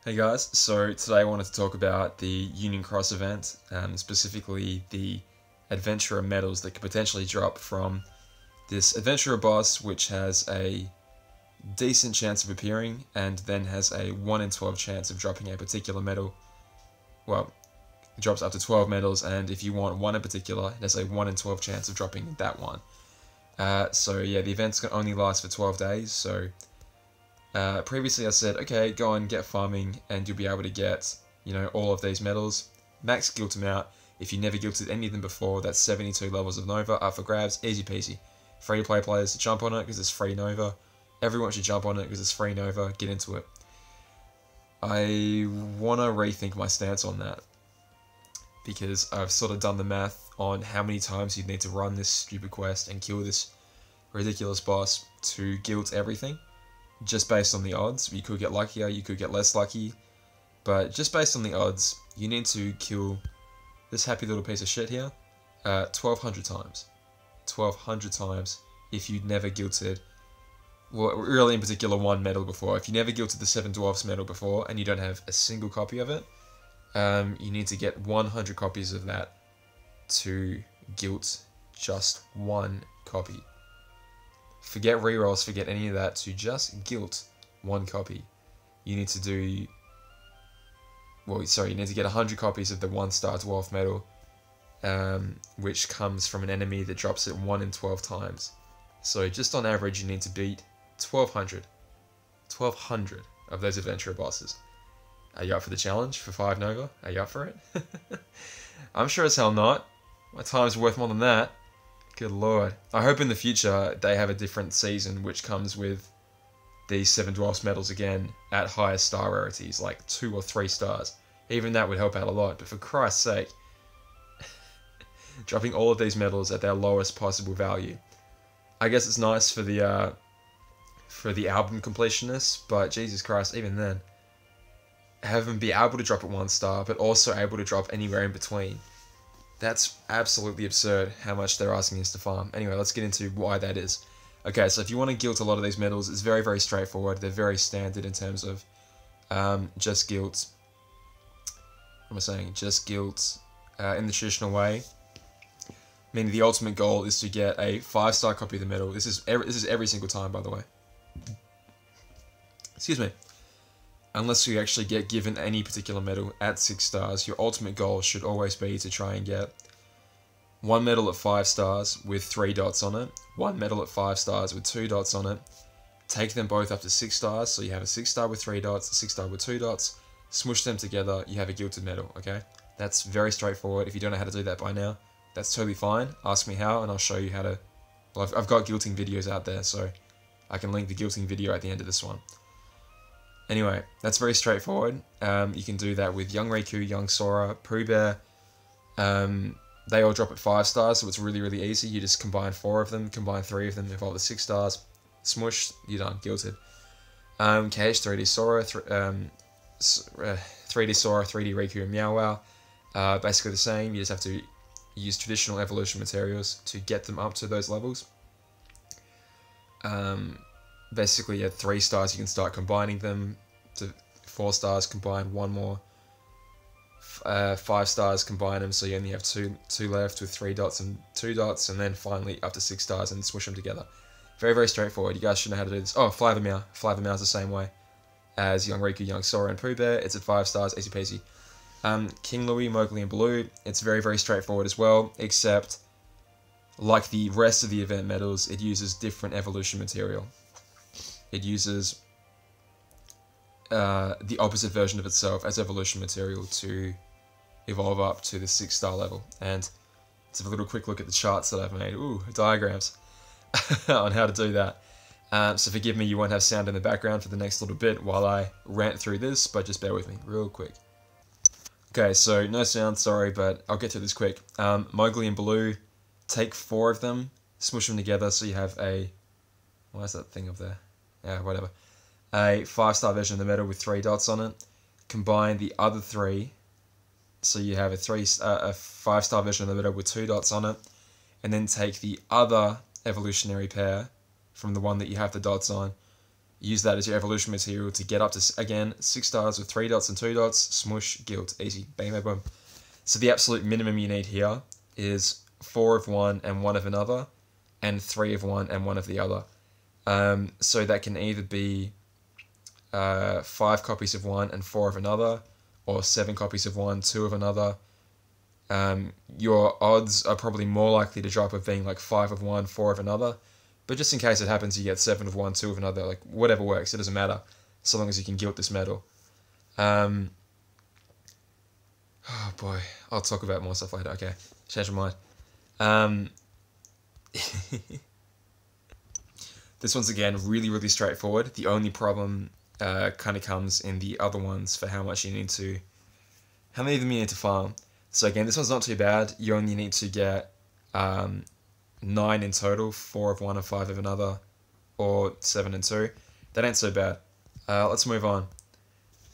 Hey guys, so today I wanted to talk about the Union Cross event, specifically the Adventurer medals that could potentially drop from this Adventurer boss, which has a decent chance of appearing and then has a 1 in 12 chance of dropping a particular medal. Well, it drops up to 12 medals, and if you want one in particular, it has a 1 in 12 chance of dropping that one. So yeah, the event's going to only last for 12 days, so previously I said, okay, go and get farming and you'll be able to get, all of these medals. Max guilt amount. If you never guilted any of them before, that's 72 levels of Nova up for grabs. Easy peasy. Free to play players, jump on it because it's free Nova. Everyone should jump on it because it's free Nova. Get into it. I want to rethink my stance on that because I've sort of done the math on how many times you'd need to run this stupid quest and kill this ridiculous boss to guilt everything. Just based on the odds, you could get luckier, you could get less lucky, but just based on the odds, you need to kill this happy little piece of shit here 1,200 times. 1,200 times if you'd never guilted, well, really in particular one medal before. If you never guilted the 7 Dwarfs medal before and you don't have a single copy of it, you need to get 100 copies of that to guilt just one copy. Forget rerolls, forget any of that, to just guilt one copy. You need to do, you need to get 100 copies of the 1-star Dwarf Medal, which comes from an enemy that drops it 1 in 12 times. So just on average, you need to beat 1,200 of those adventurer bosses. Are you up for the challenge for 5 Nova? Are you up for it? I'm sure as hell not. My time's worth more than that. Good lord. I hope in the future they have a different season which comes with these 7 Dwarfs medals again at higher star rarities, like 2 or 3 stars. Even that would help out a lot, but for Christ's sake, dropping all of these medals at their lowest possible value. I guess it's nice for the album completionists, but Jesus Christ, even then, have them be able to drop at 1 star, but also able to drop anywhere in between. That's absolutely absurd how much they're asking us to farm. Anyway, let's get into why that is. Okay, so if you want to guilt a lot of these medals, it's very, very straightforward. They're very standard in terms of just guilt. What am I saying? Just guilt in the traditional way. Meaning the ultimate goal is to get a 5-star copy of the medal. This is every single time, by the way. Excuse me. Unless you actually get given any particular medal at 6 stars, your ultimate goal should always be to try and get 1 medal at 5 stars with 3 dots on it, 1 medal at 5 stars with 2 dots on it, take them both up to 6 stars, so you have a 6-star with 3 dots, a 6-star with 2 dots, smush them together, you have a guilted medal, okay? That's very straightforward. If you don't know how to do that by now, that's totally fine. Ask me how and I'll show you how to... Well, I've got guilting videos out there, so I can link the guilting video at the end of this one. Anyway, that's very straightforward. You can do that with Young Riku, Young Sora, Pooh Bear. They all drop at 5 stars, so it's really, really easy. You just combine 4 of them, combine 3 of them, evolve to 6 stars, smush, you're done, guilted. KH, 3D Sora, 3D Sora, 3D Riku, and Meow Wow. Basically the same, you just have to use traditional evolution materials to get them up to those levels. Basically at 3 stars you can start combining them, to 4 stars combine 1 more, 5 stars combine them so you only have 2 left with 3 dots and 2 dots, and then finally up to 6 stars and smush them together. Very, very straightforward. You guys should know how to do this. Oh, Fly the Meow. Fly the Meow's the same way as Young Riku, Young Sora, and Pooh Bear. It's at 5 stars, easy peasy. King Louie, Mowgli, and Baloo. It's very, very straightforward as well, except like the rest of the event medals, it uses different evolution material. It uses the opposite version of itself as evolution material to evolve up to the 6-star level. And let's have a little quick look at the charts that I've made. Ooh, diagrams on how to do that. So forgive me, you won't have sound in the background for the next little bit while I rant through this, but just bear with me real quick. Okay, so no sound, sorry, but I'll get through this quick. Mowgli and Baloo, take 4 of them, smush them together so you have a... Why is that thing up there? Yeah, whatever. A 5-star version of the medal with 3 dots on it. Combine the other 3, so you have a 5-star version of the medal with 2 dots on it. And then take the other evolutionary pair from the one that you have the dots on, Use that as your evolution material to get up to, again, 6 stars with 3 dots and 2 dots. Smush, guilt, easy. Bang, bang, boom. So the absolute minimum you need here is 4 of one and 1 of another, and 3 of one and 1 of the other. So that can either be 5 copies of one and 4 of another, or 7 copies of one, 2 of another. Your odds are probably more likely to drop of being like 5 of one, 4 of another. But just in case it happens, you get 7 of one, 2 of another, like whatever works, it doesn't matter, so long as you can guilt this medal. Oh boy, I'll talk about more stuff later. Okay, change my mind. This one's again really straightforward. The only problem kind of comes in the other ones for how many of them you need to farm. So again, this one's not too bad. You only need to get 9 in total, 4 of one and 5 of another, or 7 and 2. That ain't so bad. Let's move on.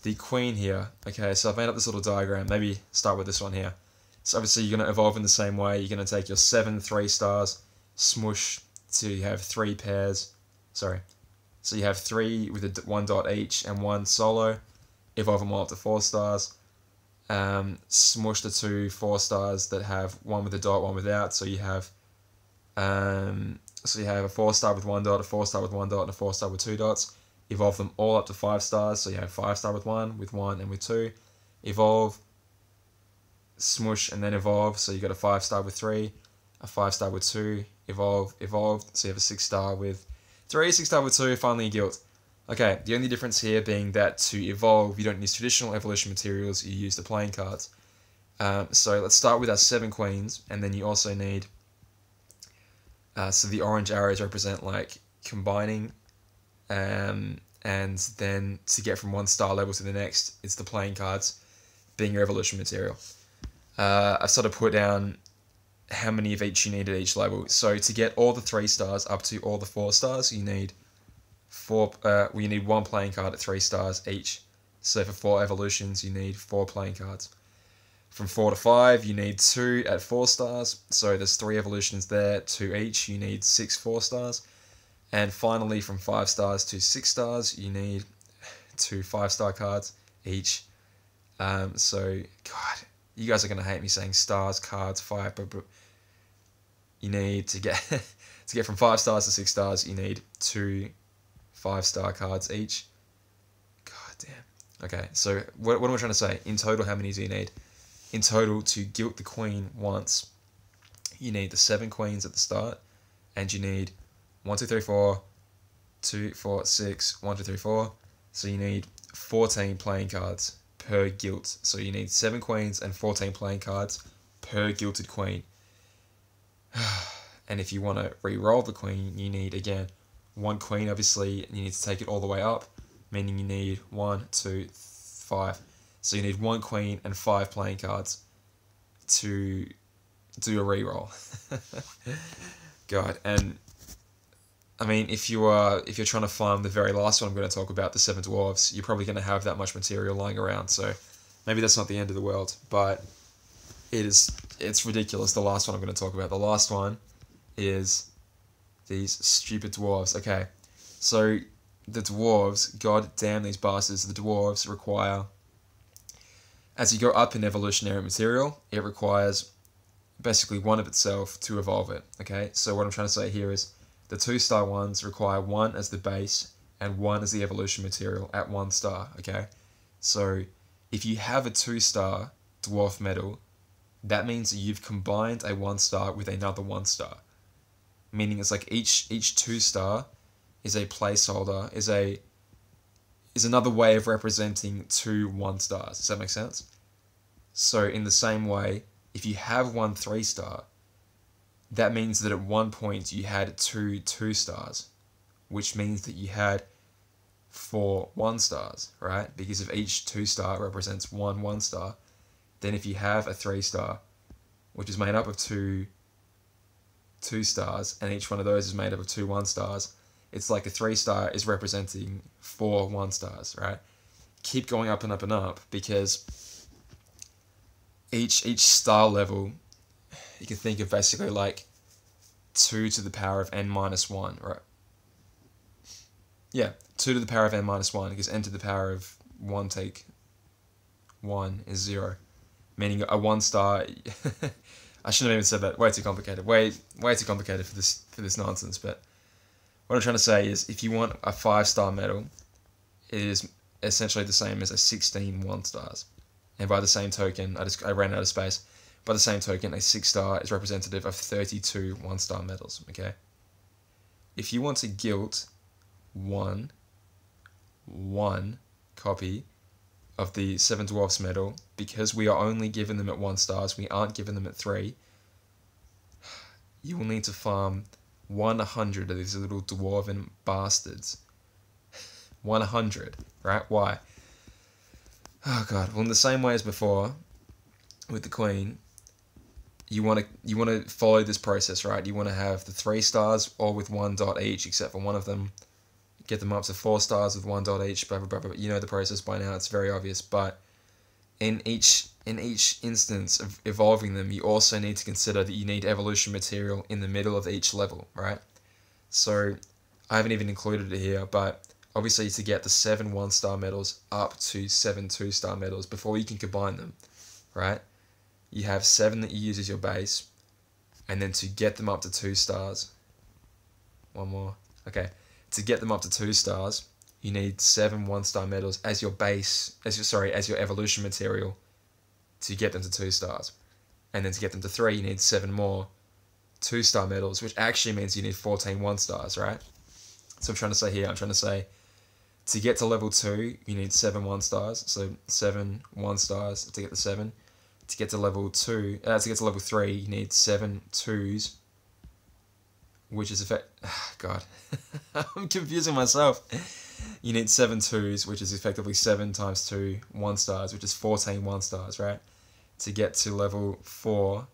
The queen here. Okay, so I've made up this little diagram. Maybe start with this one here. So obviously you're going to evolve in the same way. You're going to take your 7 3 stars, smush till you have 3 pairs. Sorry. So you have 3 with a 1 dot each and 1 solo. Evolve them all up to 4 stars. Smush the 2 4 stars that have 1 with a dot, 1 without. So you have a 4 star with 1 dot, a 4 star with 1 dot, and a 4 star with 2 dots. Evolve them all up to 5 stars. So you have 5 star with 1, and with 2. Evolve, smush, and then evolve. So you got a 5 star with 3, a 5 star with 2. Evolve. So you have a 6 star with 3, 6 star with 2. Finally, guilt. Okay, the only difference here being that to evolve, you don't use traditional evolution materials. You use the playing cards. So let's start with our 7 queens, and then you also need. So the orange arrows represent like combining, and then to get from 1 star level to the next, it's the playing cards being your evolution material. I've sort of put down how many of each you need at each level. So to get all the 3 stars up to all the 4 stars, you need 1 playing card at 3 stars each. So for 4 evolutions, you need 4 playing cards. From 4 to 5, you need 2 at 4 stars. So there's 3 evolutions there, 2 each. You need 6 4 stars. And finally, from 5 stars to 6 stars, you need 2 5-star cards each. So, God, you guys are going to hate me saying stars, cards, 5, but you need to get to get from 5 stars to 6 stars, you need 2 5-star cards each. God damn. Okay, so what am I trying to say? In total, how many do you need? In total, to guilt the queen once, you need the 7 queens at the start, and you need 1, 2, 3, 4, 2, 4, 6, 1, 2, 3, 4. So you need 14 playing cards per guilt. So you need 7 queens and 14 playing cards per guilted queen. And if you want to re-roll the queen, you need, again, 1 queen, obviously, and you need to take it all the way up, meaning you need 1, 2, 5. So you need 1 queen and 5 playing cards to do a re-roll. God, and I mean, if you're trying to farm the very last one I'm going to talk about, the 7 dwarves, you're probably going to have that much material lying around. So maybe that's not the end of the world, but it's ridiculous. The last one I'm going to talk about. The last one is these stupid dwarves. Okay, so the dwarves, god damn these bastards, the dwarves require, as you go up in evolutionary material, it requires basically 1 of itself to evolve it. Okay, so what I'm trying to say here is the 2-star ones require 1 as the base and 1 as the evolution material at 1 star. Okay, so if you have a 2-star dwarf medal, that means that you've combined a 1-star with another 1-star. Meaning it's like each 2-star is a placeholder, is another way of representing 2 1-stars. Does that make sense? So in the same way, if you have 1 3-star, that means that at one point you had 2 2-stars, which means that you had 4 1-stars, right? Because if each 2-star represents 1 1-star, then if you have a 3-star, which is made up of 2 2-stars, and each one of those is made up of 2 1-stars, it's like a 3-star is representing 4 1-stars, right? Keep going up and up and up, because each star level, you can think of basically like 2 to the power of n minus 1, right? Yeah, 2 to the power of n minus 1, because n to the power of 1 take 1 is 0. Meaning a 1 star... I shouldn't have even said that. Way too complicated. Way too complicated for this nonsense. But what I'm trying to say is, if you want a 5-star medal, it is essentially the same as a 16 1-stars. And by the same token, I ran out of space. By the same token, a 6-star is representative of 32 1-star medals. Okay. If you want to gilt one copy of the 7 Dwarfs medal, because we are only giving them at 1 stars, we aren't giving them at 3, you will need to farm 100 of these little dwarven bastards. 100, right? Why? Oh god. Well, in the same way as before with the Queen, you want to follow this process, right? You want to have the 3 stars all with 1 dot each, except for one of them. Get them up to 4 stars with 1 dot each, blah blah blah blah. You know the process by now, it's very obvious. But in each instance of evolving them, you also need to consider that you need evolution material in the middle of each level, right? So I haven't even included it here, but obviously to get the 7 1-star medals up to 7 2-star medals before you can combine them, right? You have 7 that you use as your base, and then to get them up to 2 stars, one more, okay. To get them up to 2 stars, you need 7 1-star medals as your base, as your evolution material to get them to 2 stars. And then to get them to 3, you need 7 more 2-star medals, which actually means you need 14 1-stars, right? So I'm trying to say to get to level 2, you need 7 1-stars, so 7 1-stars to get the 7. To get to level 2, to get to level 3, you need 7 2s, which is God, I'm confusing myself. You need 7 2s, which is effectively 7 times 2 1-stars, which is 14 1-stars, right? To get to level 4,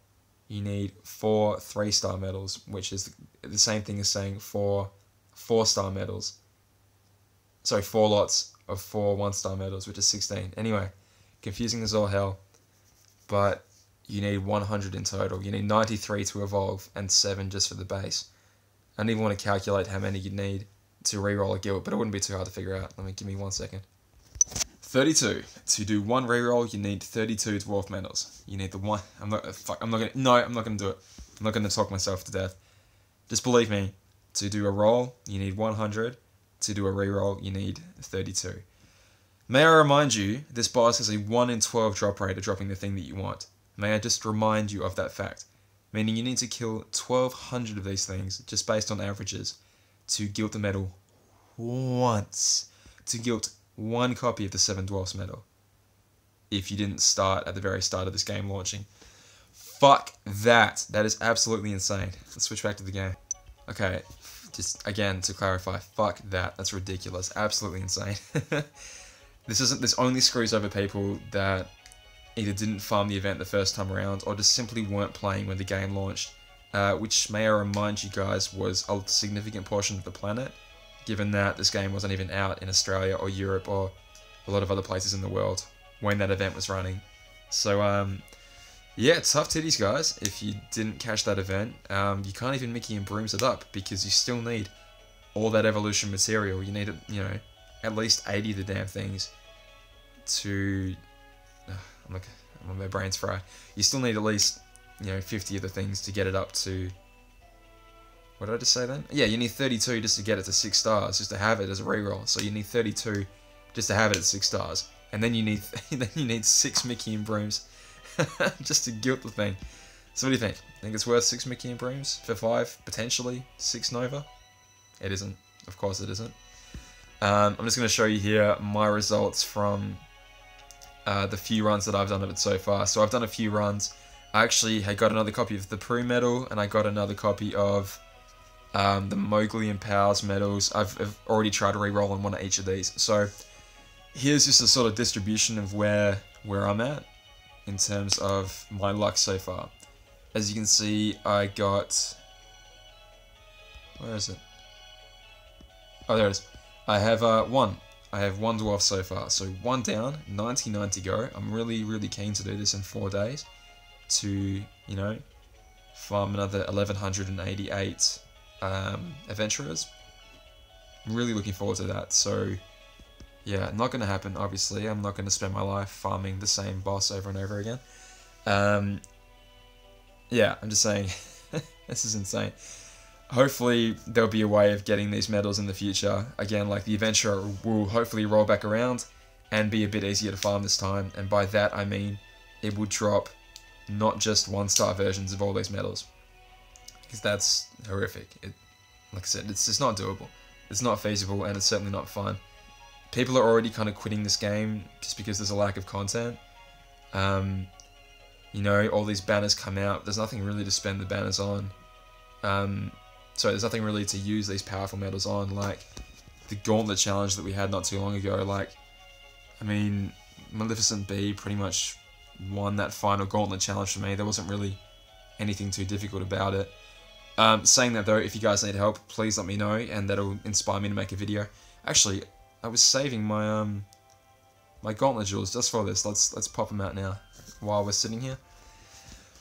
you need 4 3-star medals, which is the same thing as saying 4 4-star medals. Sorry, 4 lots of 4 1-star medals, which is 16. Anyway, confusing as all hell, but you need 100 in total. You need 93 to evolve and 7 just for the base. I don't even want to calculate how many you'd need to reroll a guild, but it wouldn't be too hard to figure out. Give me 1 second. 32. To do 1 reroll, you need 32 Dwarf Medals. You need the one. I'm not gonna do it. I'm not gonna talk myself to death. Just believe me. To do a roll, you need 100. To do a reroll, you need 32. May I remind you, this boss has a 1 in 12 drop rate of dropping the thing that you want. May I just remind you of that fact. Meaning you need to kill 1,200 of these things, just based on averages, to gilt the medal once. To gilt 1 copy of the 7 Dwarfs medal. If you didn't start at the very start of this game launching. Fuck that. That is absolutely insane. Let's switch back to the game. Okay, just again to clarify, fuck that. That's ridiculous. Absolutely insane. This only screws over people that either didn't farm the event the first time around or just simply weren't playing when the game launched, which may I remind you guys was a significant portion of the planet, given that this game wasn't even out in Australia or Europe or a lot of other places in the world when that event was running. So yeah, tough titties guys. If you didn't catch that event, you can't even Mickey and Brooms it up because you still need all that evolution material. You need, at least 80 of the damn things to... my brain's fried. You still need at least, 50 of the things to get it up to... What did I just say then? Yeah, you need 32 just to get it to 6 stars, just to have it as a reroll. So you need 32 just to have it at 6 stars. And then you need 6 Mickey and Brooms just to gilt the thing. So what do you think? Think it's worth 6 Mickey and Brooms for 5, potentially 6 Nova? It isn't. Of course it isn't. I'm just going to show you here my results from the few runs that I've done of it so far. So I've done a few runs. I actually had got another copy of the Prue medal, and I got another copy of the Mowgli and Powers medals. I've already tried to re-roll on one of each of these. So here's just a sort of distribution of where I'm at in terms of my luck so far. As you can see, I got... Where is it? Oh, there it is. I have one. I have 1 dwarf so far. So 1 down, 99 to go. I'm really, really keen to do this in 4 days to, farm another 1,188 adventurers. really looking forward to that. So yeah, not going to happen, obviously. I'm not going to spend my life farming the same boss over and over again. Yeah, I'm just saying, this is insane. Hopefully, there'll be a way of getting these medals in the future. Again, like the adventure will hopefully roll back around and be a bit easier to farm this time. And by that, I mean it will drop not just 1-star versions of all these medals. Because that's horrific. Like I said, it's just not doable. It's not feasible, and it's certainly not fun. People are already kind of quitting this game just because there's a lack of content. You know, all these banners come out. There's nothing really to spend the banners on. So there's nothing really to use these powerful medals on, like the Gauntlet challenge that we had not too long ago. Like, I mean, Maleficent B pretty much won that final Gauntlet challenge for me. There wasn't really anything too difficult about it. Saying that though, if you guys need help, please let me know, and that'll inspire me to make a video. Actually, I was saving my my Gauntlet jewels just for this. Let's pop them out now while we're sitting here.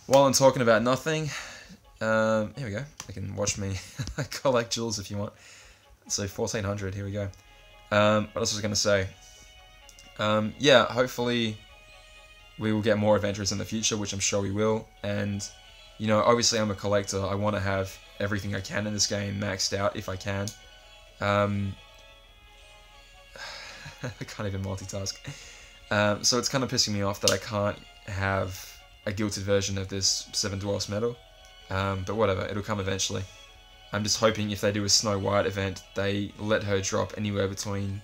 While I'm talking about nothing, here we go. You can watch me collect jewels if you want. So 1400. Here we go. What else was I going to say? Yeah, hopefully we will get more adventures in the future, which I'm sure we will. And you know, obviously I'm a collector. I want to have everything I can in this game maxed out if I can. I can't even multitask. So it's kind of pissing me off that I can't have a gilded version of this 7 Dwarfs medal. But whatever, it'll come eventually. I'm just hoping if they do a Snow White event, they let her drop anywhere between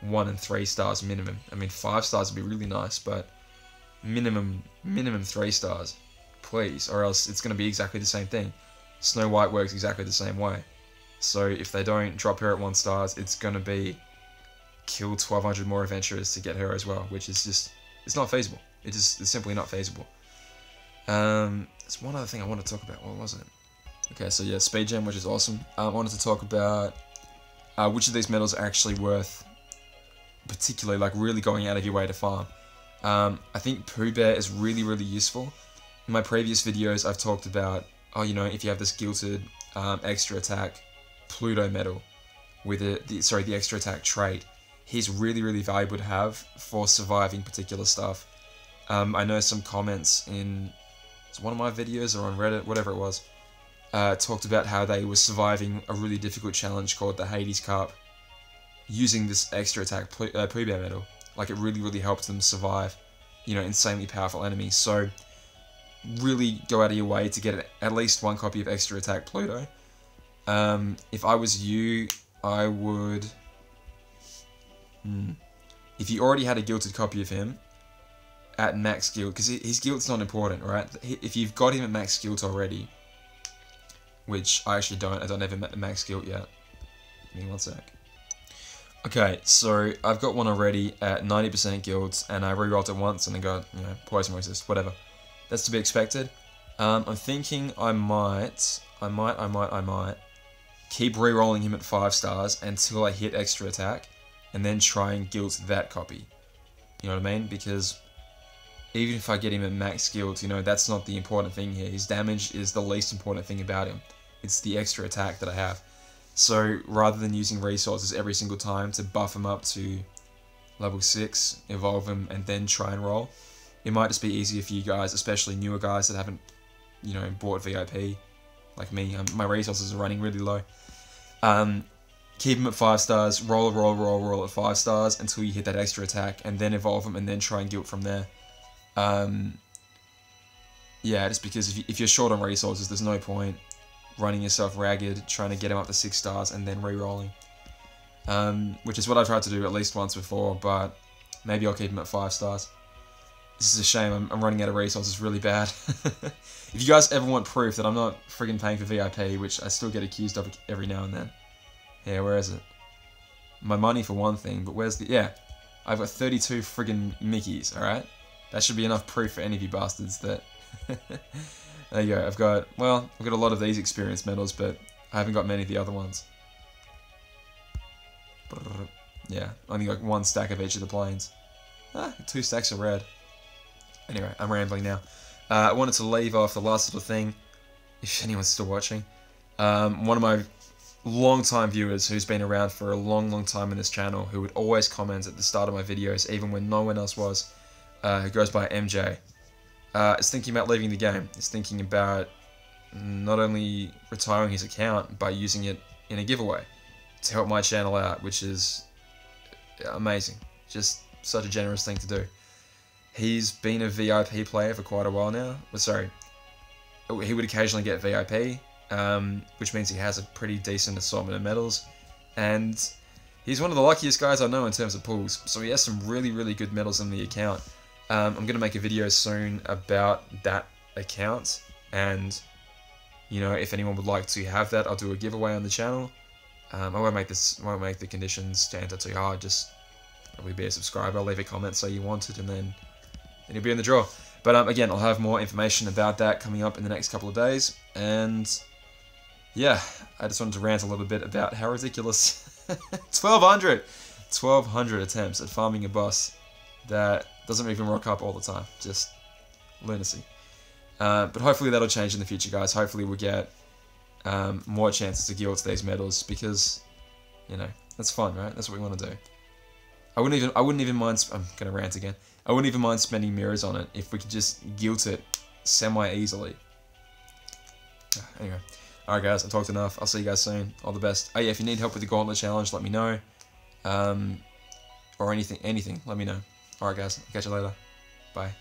1 and 3 stars minimum. I mean, 5 stars would be really nice, but minimum 3 stars, please, or else it's going to be exactly the same thing. Snow White works exactly the same way. So if they don't drop her at 1 star, it's going to be kill 1200 more adventurers to get her as well, which is just, it's not feasible. It's simply not feasible. There's one other thing I want to talk about. What was it? Okay, so yeah, Speed Gem, which is awesome. I wanted to talk about which of these medals are actually worth, particularly like really going out of your way to farm. I think Pooh Bear is really, really useful. In my previous videos, I've talked about, oh, you know, if you have this gilded extra attack Pluto medal with the extra attack trait, he's really, really valuable to have for surviving particular stuff. I know some comments in one of my videos or on Reddit, whatever it was, talked about how they were surviving a really difficult challenge called the Hades Cup using this extra attack Pooh Bear medal. Like, it really, really helped them survive, you know, insanely powerful enemies. So really go out of your way to get at least 1 copy of extra attack Pluto. If I was you, I would... If you already had a gilded copy of him at max guild, because his guild's not important, right? If you've got him at max guild already, which I actually don't, I don't have him at max guild yet. Give me 1 sec. Okay, so I've got one already at 90% guilds, and I rerolled it once and then got, you know, poison resist, whatever. That's to be expected. I'm thinking I might keep rerolling him at 5 stars until I hit extra attack, and then try and guild that copy. You know what I mean? Because even if I get him at max guild, you know, that's not the important thing here. His damage is the least important thing about him. It's the extra attack that I have. So rather than using resources every single time to buff him up to level 6, evolve him, and then try and roll, it might just be easier for you guys, especially newer guys that haven't, you know, bought VIP, like me. My resources are running really low. Keep him at 5 stars, roll at 5 stars until you hit that extra attack, and then evolve him, and then try and guild from there. Yeah, just because if you're short on resources, there's no point running yourself ragged, trying to get him up to 6 stars, and then re-rolling. Which is what I tried to do at least once before, but maybe I'll keep him at 5 stars. This is a shame, I'm running out of resources really bad. If you guys ever want proof that I'm not friggin' paying for VIP, which I still get accused of every now and then. Yeah, where is it? My money for one thing, but where's the... Yeah, I've got 32 friggin' Mickeys, alright? That should be enough proof for any of you bastards that... There you go, I've got a lot of these experience medals, but I haven't got many of the other ones. Yeah, only got 1 stack of each of the planes. 2 stacks of red. Anyway, I'm rambling now. I wanted to leave off the last little thing, if anyone's still watching. One of my long-time viewers who's been around for a long time in this channel, who would always comment at the start of my videos, even when no one else was, who goes by MJ, is thinking about leaving the game. Is thinking about not only retiring his account, but using it in a giveaway to help my channel out, which is amazing. Just such a generous thing to do. He's been a VIP player for quite a while now. Well, sorry, he would occasionally get VIP, which means he has a pretty decent assortment of medals, and he's one of the luckiest guys I know in terms of pulls, so he has some really good medals in the account. I'm going to make a video soon about that account, and you know, if anyone would like to have that, I'll do a giveaway on the channel. I won't make the conditions stand out too hard, just probably be a subscriber, leave a comment, say you want it, and then you'll be in the draw. But again, I'll have more information about that coming up in the next couple of days, and yeah, I just wanted to rant a little bit about how ridiculous 1200 attempts at farming a boss that doesn't even rock up all the time. Just lunacy. But hopefully that'll change in the future, guys. Hopefully we'll get more chances to gilt these medals, because you know, that's fun, right? That's what we want to do. I wouldn't even mind. I'm gonna rant again. I wouldn't even mind spending mirrors on it if we could just gilt it semi-easily. Anyway, alright guys, I've talked enough. I'll see you guys soon. All the best. Oh yeah, if you need help with the gauntlet challenge, let me know. Or anything, let me know. Alright guys, I'll catch you later. Bye.